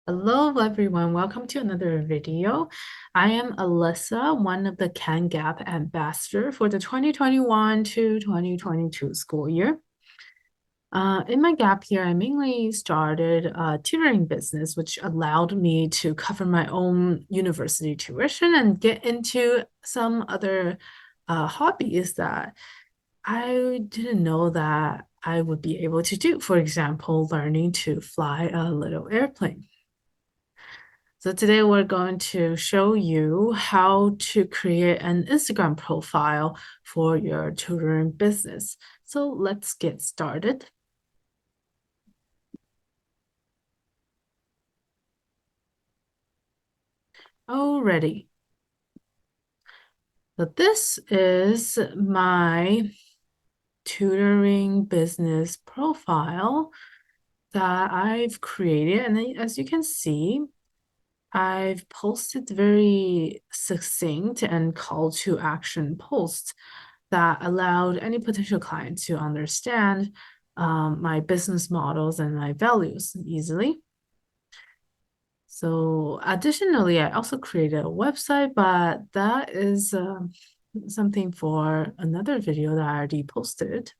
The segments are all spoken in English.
Hello everyone, welcome to another video. I am Alissa, one of the CanGap Ambassador for the 2021 to 2022 school year. In my gap year, I mainly started a tutoring business, which allowed me to cover my own university tuition and get into some other hobbies that I didn't know that I would be able to do. For example, learning to fly a little airplane. So today we're going to show you how to create an Instagram profile for your tutoring business. So let's get started. Alrighty. So this is my tutoring business profile that I've created. And as you can see, I've posted very succinct and call to action posts that allowed any potential client to understand my business models and my values easily. So additionally, I also created a website, but that is something for another video that I already posted.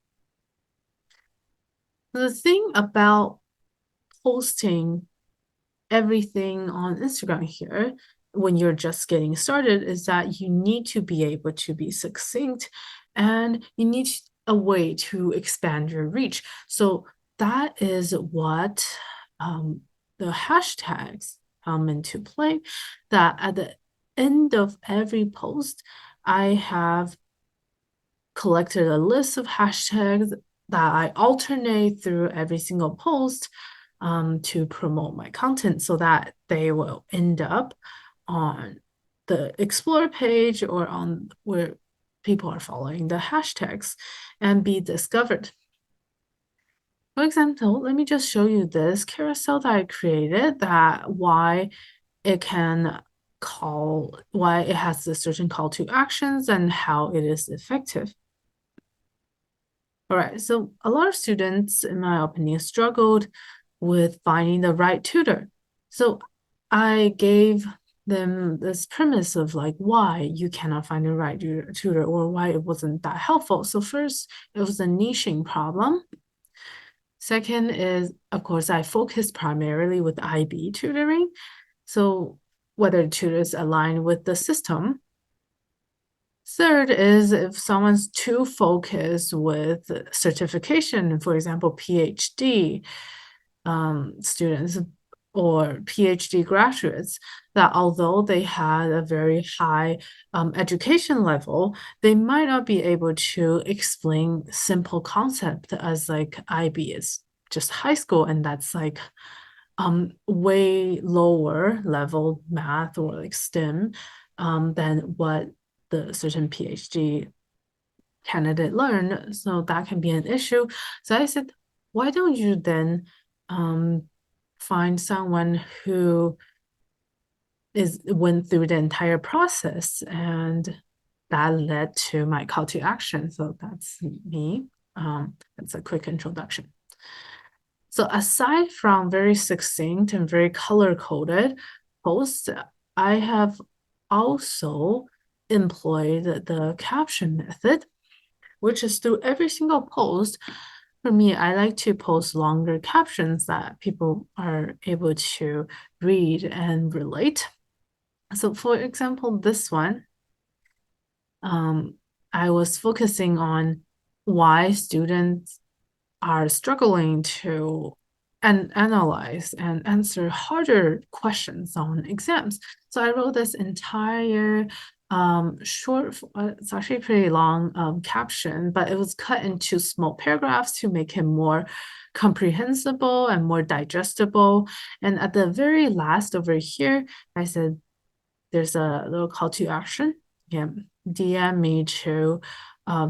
The thing about posting everything on Instagram here when you're just getting started is that you need to be able to be succinct and you need a way to expand your reach. So that is what the hashtags come into play, that at the end of every post, I have collected a list of hashtags that I alternate through every single post to promote my content so that they will end up on the Explore page or on where people are following the hashtags and be discovered. For example, let me just show you this carousel that I created, that why it has a certain call to actions and how it is effective. All right, so a lot of students, in my opinion, struggled with finding the right tutor. So I gave them this premise of like why you cannot find the right tutor or why it wasn't that helpful. So first, it was a niching problem. Second is, of course, I focused primarily with IB tutoring. So whether tutors align with the system. Third is if someone's too focused with certification, for example, PhD students or PhD graduates, that although they had a very high education level, they might not be able to explain simple concept as like IB is just high school, and that's like way lower level math or like STEM than what the certain PhD candidate learn. So that can be an issue. So I said, why don't you then find someone who went through the entire process, and that led to my call to action. So that's me. That's a quick introduction. So aside from very succinct and very color-coded posts, I have also employed the caption method, which is through every single post. For me, I like to post longer captions that people are able to read and relate. So for example, this one, I was focusing on why students are struggling to analyze and answer harder questions on exams. So I wrote this entire short, it's actually pretty long caption, but it was cut into small paragraphs to make it more comprehensible and more digestible. And at the very last over here, I said, there's a little call to action. Yeah, DM me to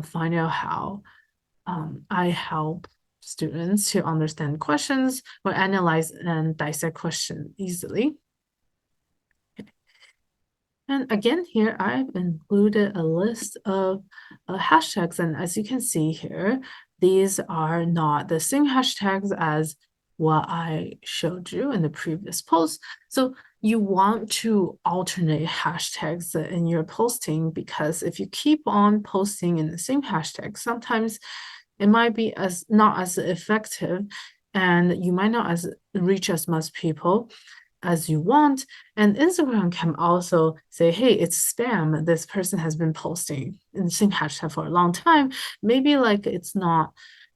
find out how I help students to understand questions or analyze and dissect questions easily. And again, here I've included a list of hashtags. And as you can see here, these are not the same hashtags as what I showed you in the previous post. So you want to alternate hashtags in your posting, because if you keep on posting in the same hashtag, sometimes it might be not as effective, and you might not reach as much people as you want. And Instagram can also say, hey, it's spam. This person has been posting in the same hashtag for a long time. Maybe like it's not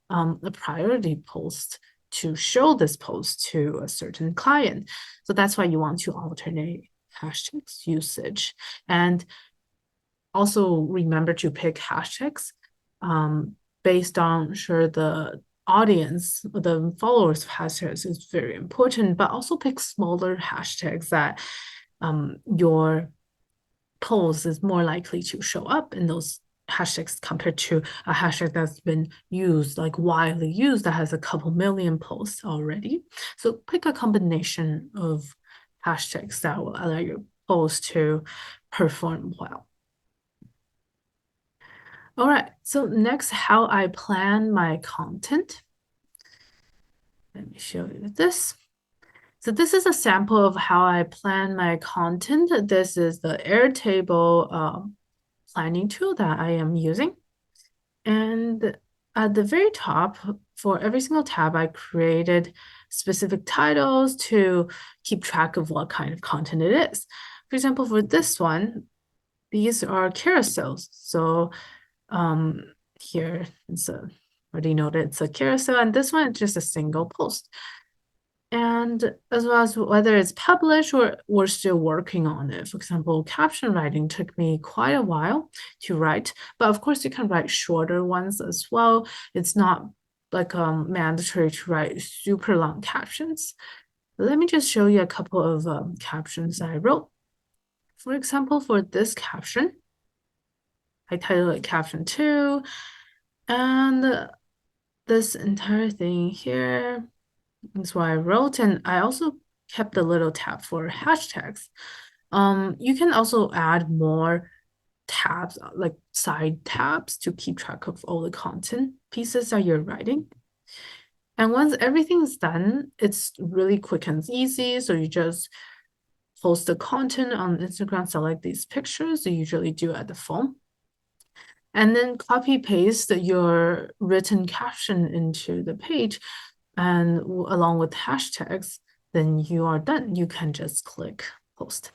a priority post to show this post to a certain client. So that's why you want to alternate hashtags usage. And also remember to pick hashtags based on the audience, the followers of hashtags is very important, but also pick smaller hashtags that your post is more likely to show up in those hashtags compared to a hashtag that's been used, like widely used, that has a couple million posts already. So pick a combination of hashtags that will allow your post to perform well. All right, so next, how I plan my content. Let me show you this. So this is a sample of how I plan my content. This is the Airtable planning tool that I am using. And at the very top, for every single tab, I created specific titles to keep track of what kind of content it is. For example, for this one, these are carousels. So here it's already noted it's a carousel, and this one is just a single post. And as well as whether it's published or we're still working on it. For example, caption writing took me quite a while to write, but of course you can write shorter ones as well. It's not like mandatory to write super long captions. Let me just show you a couple of captions I wrote. For example, for this caption, I titled it caption 2, and this entire thing here is what I wrote, and I also kept a little tab for hashtags. You can also add more tabs, like side tabs, to keep track of all the content pieces that you're writing. And once everything's done, it's really quick and easy. So you just post the content on Instagram, select these pictures. You usually do at the phone. And then copy paste your written caption into the page, and along with hashtags, then you are done. You can just click post.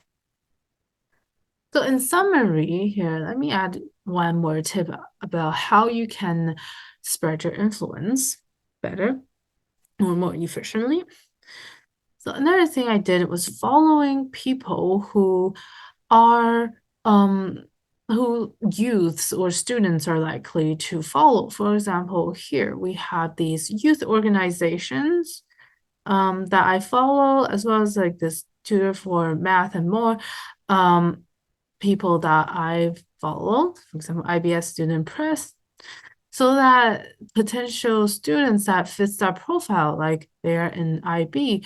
So in summary here, let me add one more tip about how you can spread your influence better or more efficiently. So another thing I did was following people who are who youths or students are likely to follow. For example, here we have these youth organizations that I follow, as well as like this tutor for math and more people that I follow, for example, IBS Student Press, so that potential students that fits that profile, like they're in IB,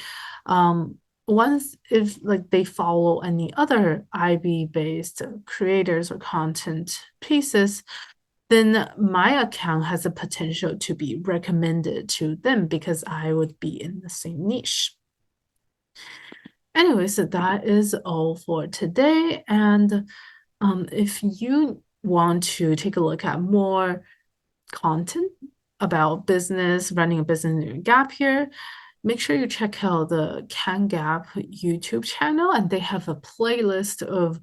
once if like they follow any other IB-based creators or content pieces, then my account has a potential to be recommended to them because I would be in the same niche. Anyway, so that is all for today. And if you want to take a look at more content about business, running a business in your gap year, make sure you check out the CanGap YouTube channel, and they have a playlist of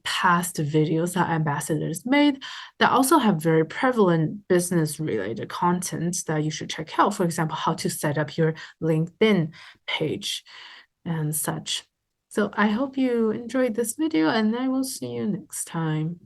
past videos that ambassadors made that also have very prevalent business related content that you should check out. For example, how to set up your LinkedIn page and such. So I hope you enjoyed this video, and I will see you next time.